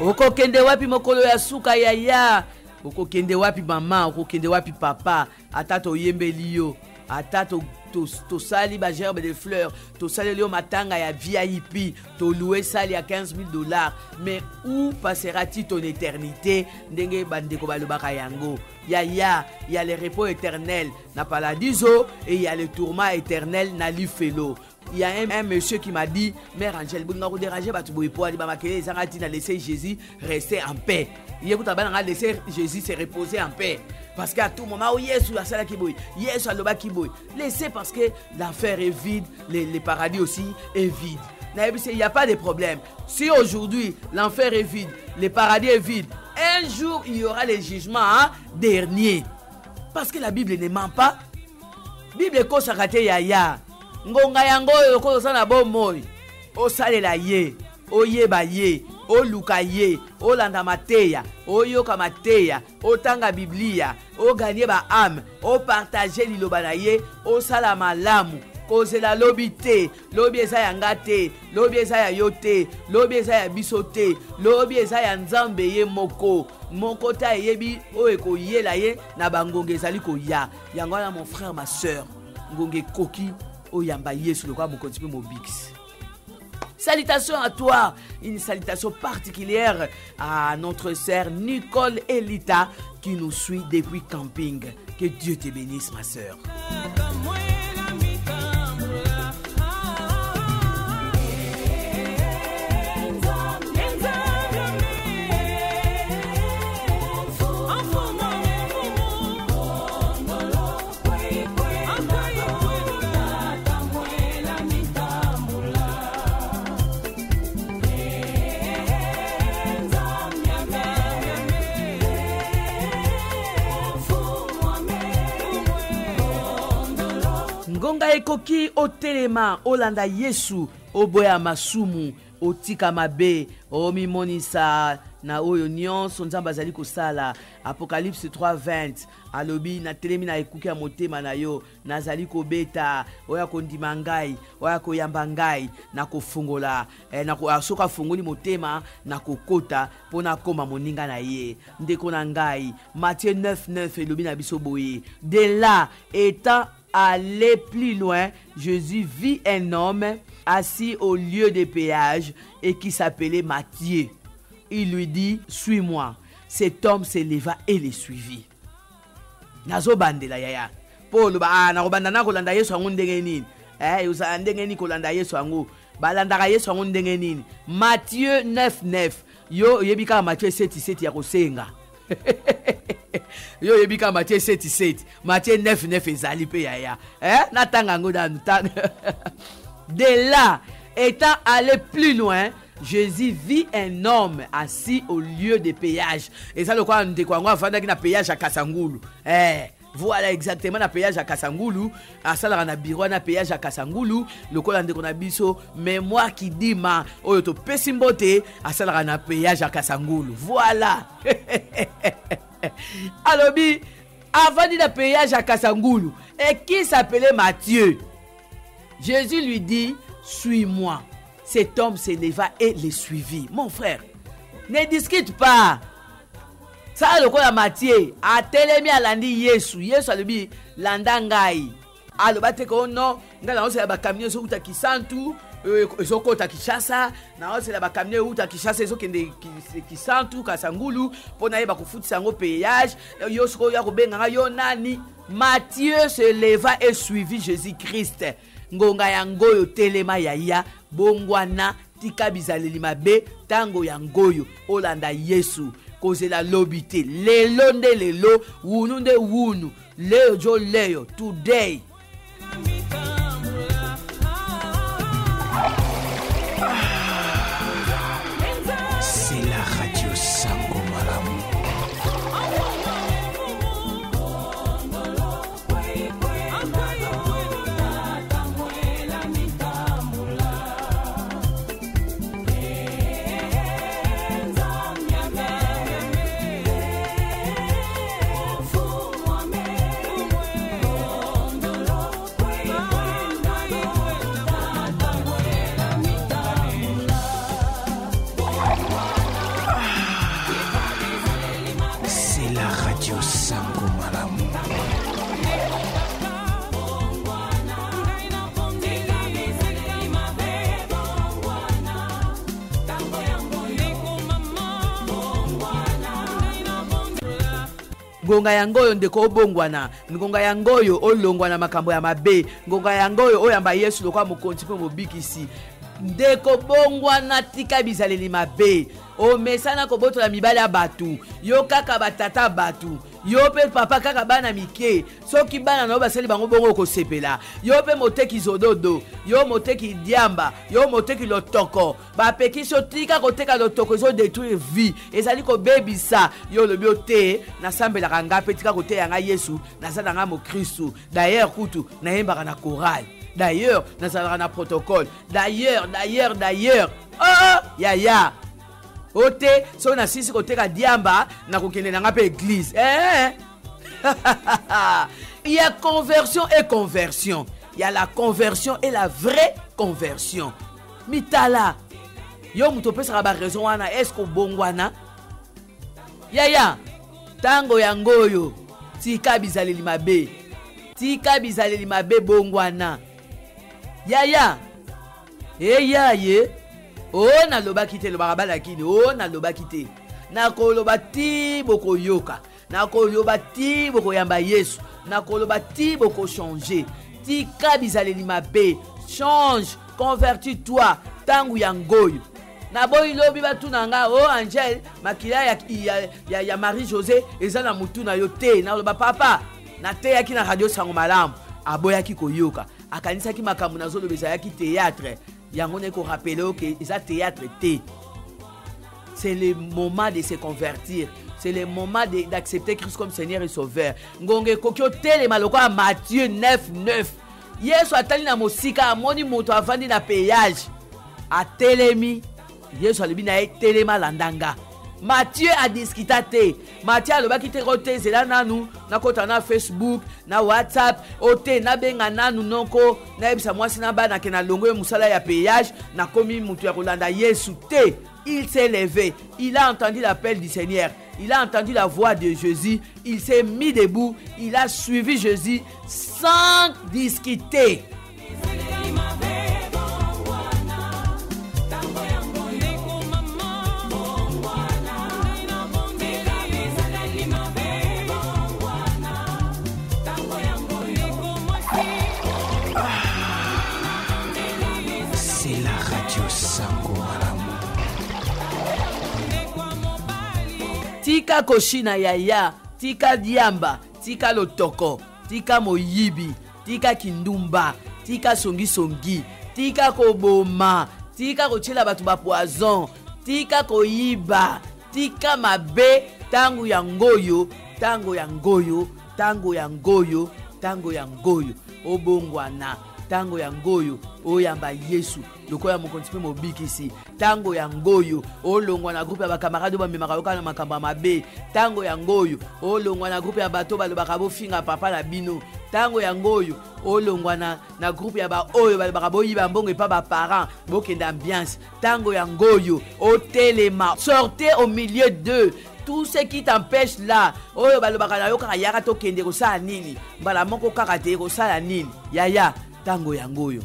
Oko kende wapi mokolo ya suka yaya, oko kende wapi mama, oko kende wapi papa, ata to yembeli yo, ata to sali ba gerbe de fleurs, to sali yo matanga ya VIP, to louer sali à $15,000, mais où passera-t-il ton éternité? Ndenge bandeko balobaka yango. Yaya, il y a le repos éternel na paradiso et il y a le tourment éternel na l'ifelo. Il y a un monsieur qui m'a dit, Mère Angèle, vous n'avez pas dérangé, vous avez laissé Jésus rester en paix. Il vous avez laissé Jésus se reposer en paix. Parce qu'à tout moment, laissez parce que l'enfer est vide, le paradis aussi est vide. Il n'y a pas de problème. Si aujourd'hui l'enfer est vide, le paradis est vide, un jour il y aura le jugement dernier. Parce que la Bible ne ment pas. Bible est consacrée yaya. Ngonga yango yoko sana bomoy osalela ye oyeba ye oluka ye olanda mateya oyoka mateya otanga biblia oganye ba âme o partager liloba na ye osala malamu kozela lobi te lobi eza ya ngate lobi eza ya yote lobi eza ya bisote lobi eza ya nzambe ye moko ta yebi o ekoyela ye na bangonge ezali koya yango na mon frère ma sœur ngonge koki oyamba Yesu le quoi mon continue mon bix. Salutations à toi, une salutation particulière à notre sœur Nicole Elita qui nous suit depuis camping. Que Dieu te bénisse ma sœur. Ngonga ekoki otelema olanda Yesu oboya masumu otika mabe omimonisa na oyo nyonso nzamba azali kosala. Apocalypse 3:20 alobi na telemi na ekuki ya motema na yo nazali kobeta oya kondima ngai oya koyamba ngai na kofungola na soka fungoli motema na kokota pona koma moninga na ye ndeko na ngai. Matthieu 9:9 elobi na biso boye de là étant aller plus loin, Jésus vit un homme assis au lieu de péage et qui s'appelait Matthieu. Il lui dit, suis-moi. Cet homme se leva et le suivit. Nazo bandela yaya. Paul ba na robanda na kolanda Yesu angu ndenge nini? Usa ndenge nini kolanda Yesu angu? Balanda Yesu angu ndenge nini? Matthieu 9:9. Yo yebika Matthieu 7:7 ya kosenga. Yo yebika Matthieu 7:7. Matthieu 9:9 ezali pe yaya. Natanga ngo da nutanga. De là, étant allé plus loin, Jésus vit un homme assis au lieu de péage. Et ça le quoi ndekwango afanda ki na péage à Kasangulu. Voilà exactement na péage à Kasangulu. Asala na bureau na péage à Kasangulu. Le ko ndeko na biso mémoire qui dit ma oyo to pesimbote asala na péage à Kasangulu. Voilà. Alobi avant de péage à Kasangulu et qui s'appelait Matthieu. Jésus lui dit, suis-moi. Cet homme se leva et le suivit. Mon frère, ne discute pas. Ça le quoi Matthieu a telemi alandi Yesu. Yesu alobi landa ngai. Alobate ko no, ngala on se ba kamine so uta kisantu, ezoko ta Kishasa, na on se ba kamine uta Kishasa ezoko kende kisantu Kasangulu, pona yeba kufutisa ngo péage, yo soko ya ko benga yo nani. Matthieu se leva et suivit Jésus-Christ. Ngonga yangoyo telema yaya bongwana tika bizaleli mabe tango yangoyo olanda Yesu kozela lobite lelo nde lelo wunu nde wunu leo jo leo today. C'est la radio Sango Malamu. Sango Malamu. Ngonga yangoyo ndeko obongwana, ngonga yangoyo olongwana makambo ya mabe, ngonga yangoyo oyamba Yesu lokwa mokonzi pe mobikisi. Ndeko bongwana tika bizaleli mabe. O mesana kobotola mibale ya batu, yo kaka batata batu, yo pe papa kaka bana mike, soki bana na baseli bango bongo kosepela, yo pe moteki zododo, yo moteki diamba, yo moteki lotoko, ba peki so tika koteka lotoko zo détruire vie, ezali ko bebisa, yo lobi ote na sambela kanga pe tika kote yanga Yesu, na sala nga mo Kristu, d'ailleurs kutu na yembaka na chorale. D'ailleurs, na sala na protocole. D'ailleurs. Oh, ya. Ote, so na sisi koteka diamba na kokende na ngape église. Il y a conversion et conversion. Il y a la conversion et la vraie conversion. Mitala. Yo muto pesa ba raison wana esko bongwana. Ya. Tango yangoyo. Tika bizaleli mabe. Tika bizaleli mabe bongwana. Ya. Ye. Oh na loba kite loba bala kini. Oh na loba kite. Na koloba ti boko yoka. Na koloba ti boko yamba Yesu. Na koloba ti boko changer. Ti kabizaleli mabe. Change, convertis-toi tangu yangoyo. Na boy lobi batuna nga oh Angel makila ya Marie José ezana mutuna yo te na loba papa na te yaki na radio Sango Malamu aboya ki koyoka akanisa ki makamu na zolo beza yaki théâtre yango ne ko rappeler que eza théâtre te. C'est le moment de se convertir. C'est le moment d'accepter Christ comme Seigneur et Sauveur. Ngonge kokyo tele maloko a Matthieu 9:9. Yesu atali na mosika amoni moto avandi na péage. A telemi Yesu alibi na telema landanga. Matthieu a discuté te. Matthieu alobaki te kote zela nanu na kota na Facebook, na WhatsApp, ote na benga nanu noko na ebisa mwasi na bana ke na longo musala ya péage na komi mutu ya kolanda Yesu te. Il s'est levé, il a entendu l'appel du Seigneur, il a entendu la voix de Jésus, il s'est mis debout, il a suivi Jésus sans discuter. C'est la radio Sango Malamu. Tika koshina yaya, tika diamba, tika lotoko, tika moyibi, tika kindumba, tika songi, tika koboma, tika kochela batu ba poison, tika koyiba, tika mabe, tango yangoyo, obongwana. Tango yangoyo oyamba Yesu lokoya mokonzi pe mobikisi. Tango yangoyo olongwa na groupe ya bakamarade ba memaka yoka na makamba mabe. Tango yangoyo olongwa na groupe ya bato balobaka bofinga papa na bino. Tango yangoyo olongwa na groupe ya ba oyo balobaka boyiba mbongo epa ba parents bokende ambiance. Tango yangoyo otelema, sortez au milieu d'eux. Tout ce qui t'empêche là, oyo balobaka na yoka yaka to kende ko sala nini, bala moko kaka te ko sala nini. Yaya tango yangoyo.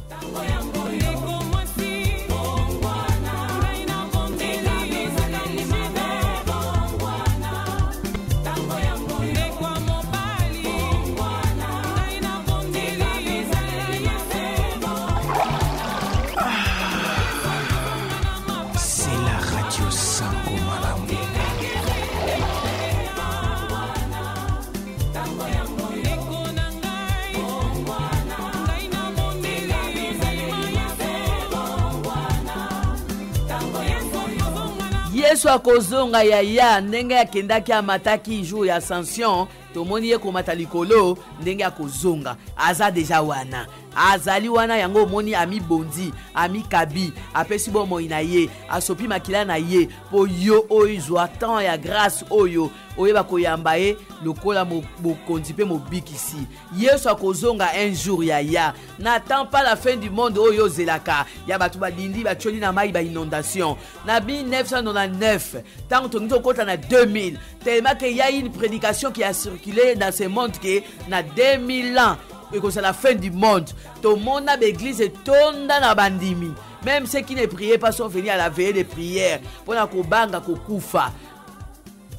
Yesu akozonga yaya ndenge akendaki amataki jour ya ascension tomoni ye komata likolo ndenge akozonga aza deja wana azali wana yango moni ami bondi ami kabi apesi bomoi na ye asopi makila na ye po yo oyo zwa temps ya grâce oyo oyeba koyamba ye lokola bokonzi mpe mobikisi. Yesu akozonga un jour yaya n'attend pas la fin du monde oyo zelaka ya batu badindi batioli na mai ba inondation na 1999 tant tongi tokota na 2000 tellement que y a une prédication qui a circulé dans ce monde que na 2000 ans et que c'est la fin du monde. Tout le monde a l'église et tonda na bandimi. Même ceux qui ne priaient pas sont venus à la veillée de prière pour la kobanga kokufa.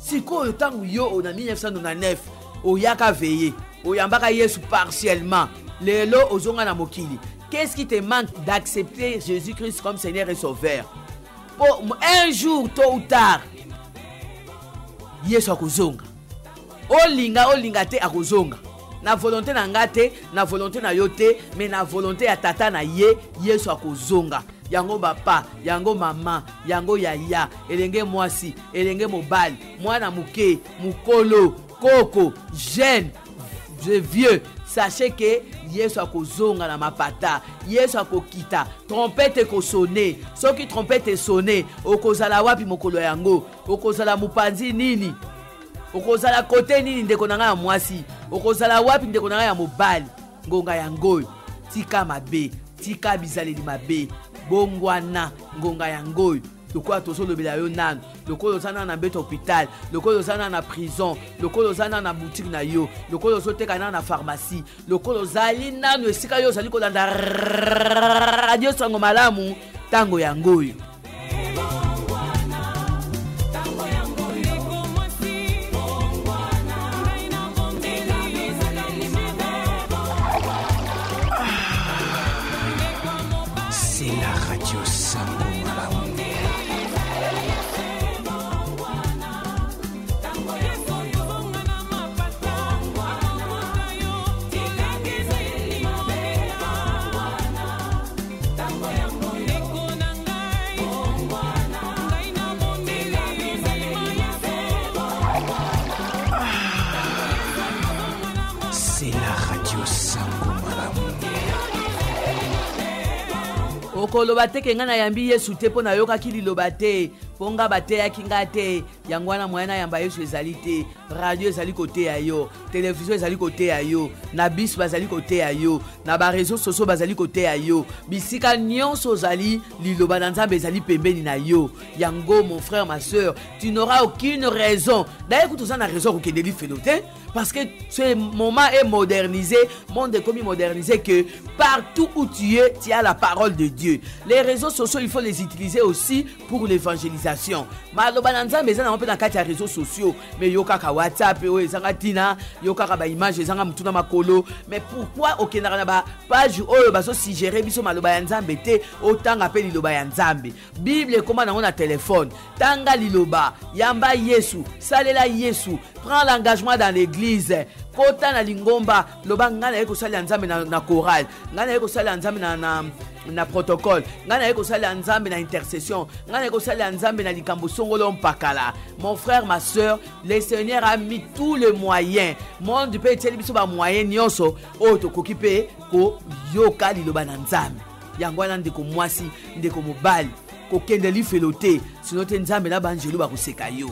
Si ko yotangu yo en 1999 oyaka veillé oyambaka Yesu partiellement lelo ozonga na mokili. Qu'est-ce qui te manque d'accepter Jésus-Christ comme Seigneur et Sauveur? Pour un jour tôt ou tard Yesu akozonga. Olinga te akozonga. Na volonté na ngate, na volonté na yote, mais na volonté ya tata na ye, Yesu akozonga. Yango papa, yango mama, yango yaya, elenge mwasi, elenge mobali, mwana muke, mukolo, koko, jeune, vieux. Sachez que Yesu akozonga na mapata, Yesu akokita, trompette ekosone, soki trompette esone, okozala wapi mokolo yango, okozala mupanzi nini? Okozala kote nini ndeko nanga ya mwasi, okozala wapi ndeko nanga ya mobali, ngonga ya ngoyo, tika mabe, tika bizaleli mabe, bongwana, ngonga ya ngoyo, lokola tozolobela yo nano, lokola ozana na beto hôpital, lokola ozana na prison, lokola ozana na boutique na yo, lokola ozoteka na pharmacie, lokola ozali nano esika yo ozali kolanda radio sango malamu, tango ya ngoyo. C'est la radio Sango Malamu. C'est la radio Sango Malamu. Okoloba te ke nga na yambi Yesu te po na yoka ki liloba te ponga bate ya kinga te yangwana mwana yamba Yesu ezali te radio ezali kote ya yo télévision ezali kote ya yo na bis bazali kote ya yo na ba réseaux sociaux bazali kote ya yo bisika nyonso ozali liloba na Nzambe ezali pembeni na yo yango mon frère ma sœur tu n'auras aucune raison d'ailleurs que tu as raison pour que deli felote parce que ce moment est modernisé monde est comme modernisé que partout où tu es tu as la parole de Dieu. Les réseaux sociaux il faut les utiliser aussi pour l'évangélisation. Maloba na Nzambe ezana mpe na kati ya réseaux sociaux mais yoka ka WhatsApp o ezanga tina yoka ka ba image ezanga mutuna makolo mais pourquoi okendaka na ba page oyo bazo suggérer biso maloba ya Nzambe te otanga pe liloba ya Nzambe. Bible koma na téléphone tanga liloba yamba Yesu salela Yesu prends l'engagement dans l'église kota na lingomba loba ngana yeko sala Nzambe na chorale ngana yeko sala Nzambe na protocole ngana yeko sala Nzambe na intercession ngana yeko sala Nzambe na likambo songolo mpakala. Mon frère ma sœur le Seigneur a mis tous les moyens monde peut teli biso ba moyens nyonso o to kokipe ko yoka liloba na Nzambe yangwana ndeko mwasi ndeko mobali ko kendeli felote sinote Nzambe na banjelu ba koseka yo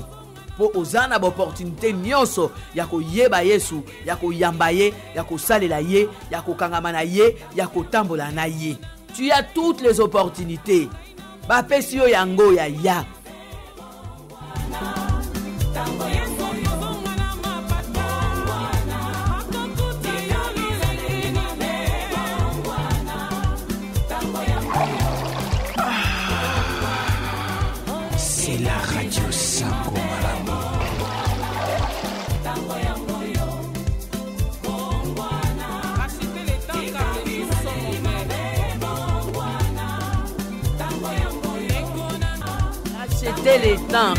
po ozana ba opportunité nyonso ya koyeba Yesu ya koyamba ye ya kosalela ye ya kokangama na ye ya kotambola na ye. Tu as toutes les opportunités. Ba pesi yo yango ya ya. C'est la radio Sango Malamu.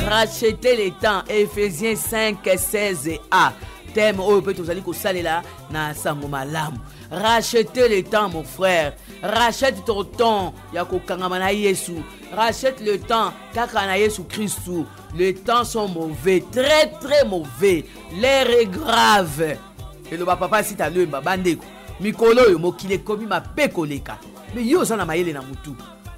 Rachetez les temps. Ephésiens 5, 16 A. Thème oyo pe tozali kosalela na sango malamu. Rachetez le temps, mon frère. Rachète ton temps. Yako kangamana Yesu. Rachète le temps. Kakana Yesu Christou. Les temps sont mauvais. Très, très mauvais. L'air est grave. Et le papa si t'as le babandeko. Mikolo yo mokile komi ma pekoleka. Mais yo sana mayele na mutu.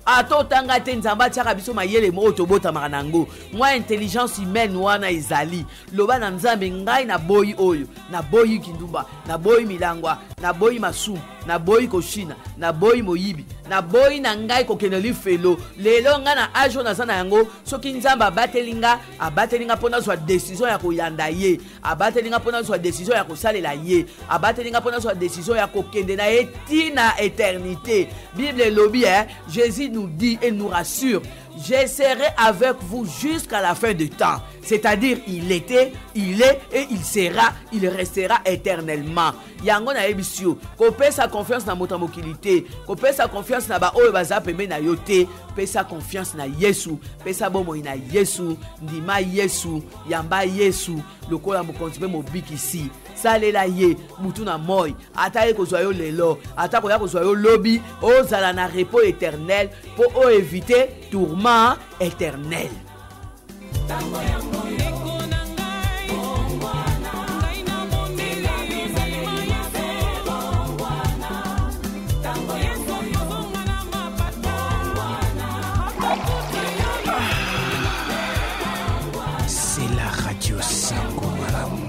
Ato tanga te nzamba tiaka biso mayele mo tobota maranango. Moi intelligence humaine wana izali. Loba na nzambe ngai na boyi oyo, na boyi kindumba, na boyi milangwa, na boyi masumu, na boyi koshina, na boyi moyibi, na boyi na ngai kokendeli felo. Lelo nga na ajo na sana yango, soki nzamba abatelinga pona zwa décision ya koyanda ye, abatelinga pona zwa décision ya kosalela ye, abatelinga pona zwa décision ya kokende na etina éternité. Bible lobi Jésus nous dit et nous rassure, je serai avec vous jusqu'à la fin du temps. C'est-à-dire, il était, il est et il sera, il restera éternellement. Yango na ebisio, ko pesa confiance na motamokilité, ko pesa confiance na ba oyo baza pembe na yote, pesa confiance na Yesu, pesa bomo na Yesu, ndima Yesu, yamba Yesu, lokola mokontipe mobikisi. Salela ye, mutu na moy, ata ye kozwa yo lelo, ata koya kozwa yo lobi, ozala na repos éternel, pour éviter tourment éternel. C'est la radio Sango Malamu.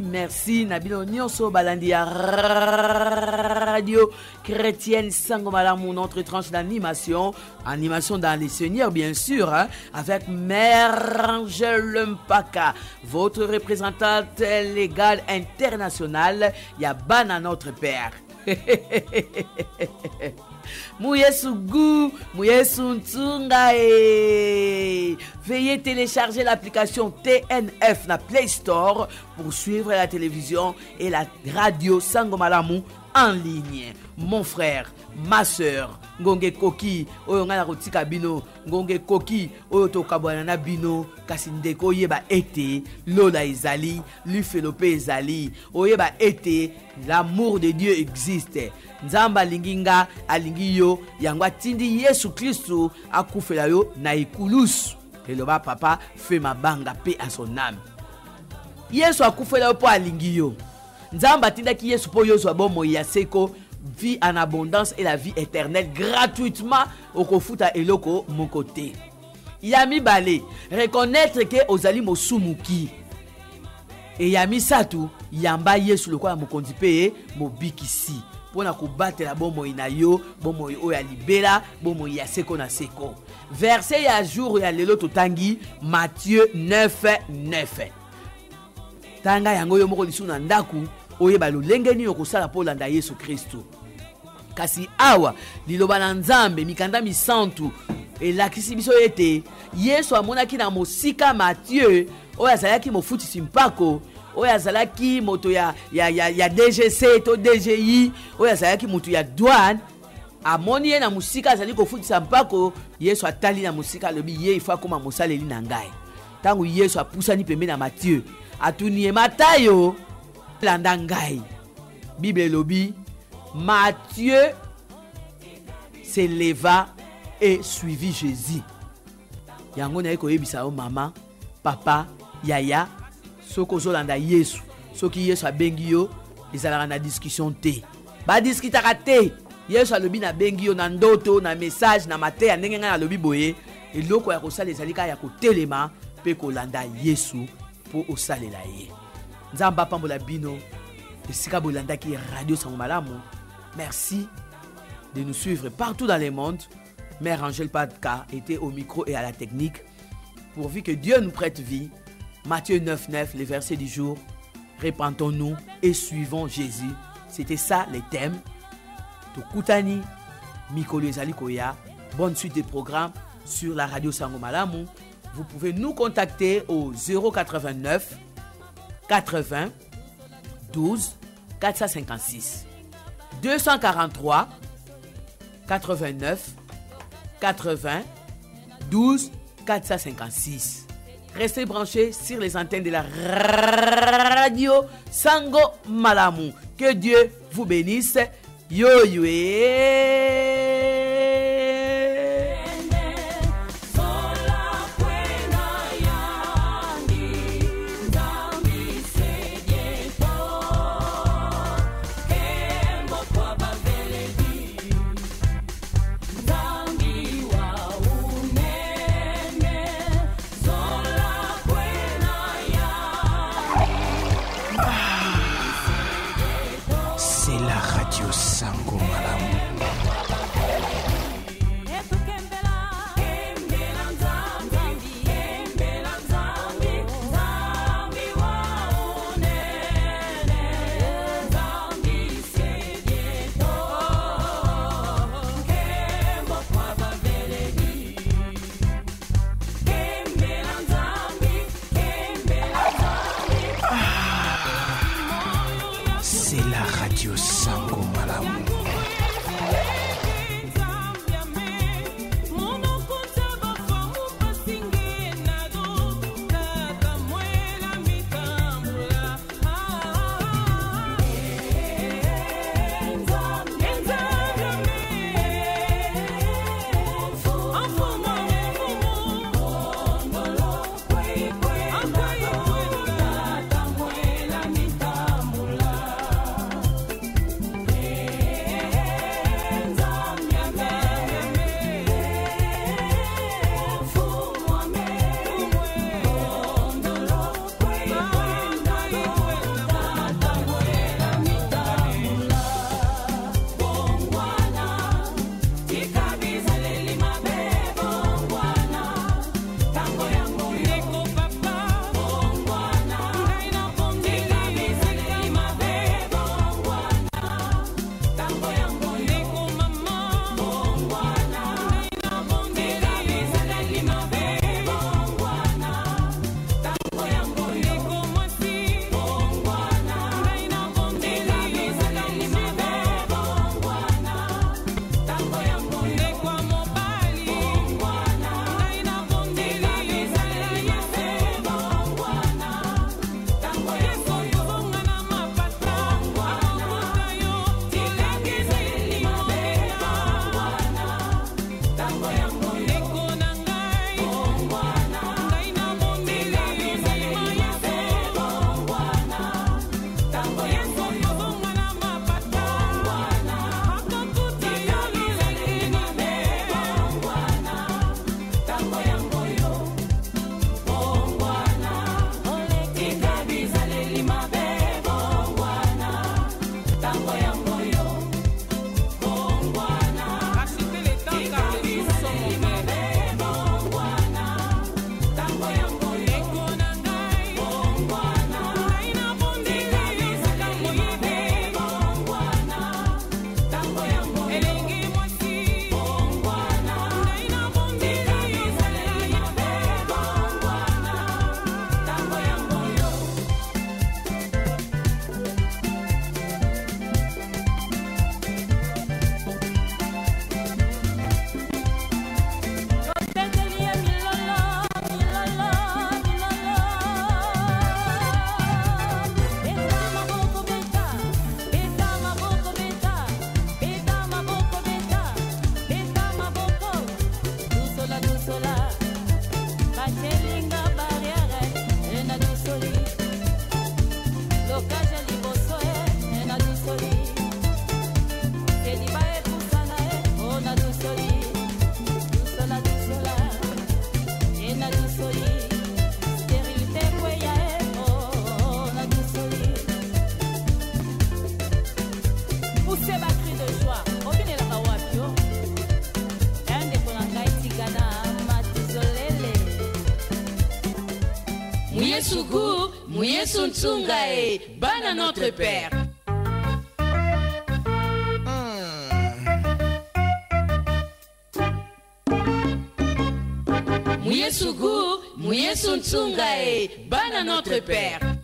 Merci Nabilo Nyonso Balandi ya radio chrétienne Sango Malamu, notre tranche d'animation dans les Seigneurs bien sûr, avec Mère Angèle Mpaka, votre représentante légale internationale, Yabana notre Père. Mouyesu Gu, Mouyesu Ntunga. Veuillez télécharger l'application TNF na Play Store pour suivre la télévision et la radio Sango Malamu en ligne. Mon frère, ma soeur, Ngonge Koki, oyo nga na kotika bino, Ngonge Koki, oyo tokabwana na bino, kasi ndeko yeba ete, lola ezali, lufelope ezali, oyeba ete, l'amour de Dieu existe. Nzamba linginga, alingi yo, yangwa tindi Yesu Christo, akufela yo na ikulusu. Eloba papa, fait ma banga, paix à son âme. Yesu akufela yo po alingi yo. Nzamba tinda ki Yesu po yo zwa bomo ya seko, vie en abondance et la vie éternelle gratuitement au kofuta eloko mon côté. Yami balé, reconnaître que ozali mosumuki. Et yami satu, yamba Yesu le kwa mokondipe mobikisi. Pona kubate la bomo inayo, bomo yo ya libera, bomo ya seko na seko. Verset ya jour ya lelo totangi Matthieu 9:9. Tanga yango yo moko lisu na ndaku. Oyeba lolenge ni okosala po landa Yesu Kristo. Kasi awa liloba na Nzambe mikanda misantu elakisi biso ete Yesu amonaki na mosika Matthieu oyo azalaki mofutisi mpako, oyo azalaki moto ya DGC to DGI, oyo azalaki moto ya douane, amoni ye na mosika azali kofutisa mpako. Yesu atali na mosika alobi ye ifa koma mosaleli na ngai. Tangu Yesu apusani pembe na Matthieu atuni Matayo landa ngai. Bible lobi Matthieu se leva et suivit Jésus. Yango na eko yebisa o mama, papa, yaya, soko zolanda Yesu. Soki Yesu abengi yo, ezalaka na discussion te. Ba discutaka te. Yesu alobi na bengi yo na ndoto, na message, na mateya ndenge nga alobi boye, eloko ya kosala ezalika ya kotelema pe kolanda Yesu po osalela ye. Nzamba pambola bino. Esika bolandaki Radio Sango Malamu. Merci de nous suivre partout dans le monde. Mère Angèle Padka était au micro et à la technique. Pourvu que Dieu nous prête vie. Matthieu 9:9, les versets du jour. Répentons-nous et suivons Jésus. C'était ça les thèmes. Tokutani mikolo ezali koya. Bonne suite des programmes sur la radio Sango Malamu. Vous pouvez nous contacter au 089 80 12 456 243 89 80 12 456. Restez branchés sur les antennes de la radio Sango Malamu. Que Dieu vous bénisse. Yo yo. Sango Malamu. C'est la radio Sango Malamu. Mouyesougou, Mouyesountungae, bana notre Père. Mouyesugu, Mouyesuntunga et Bana notre Père.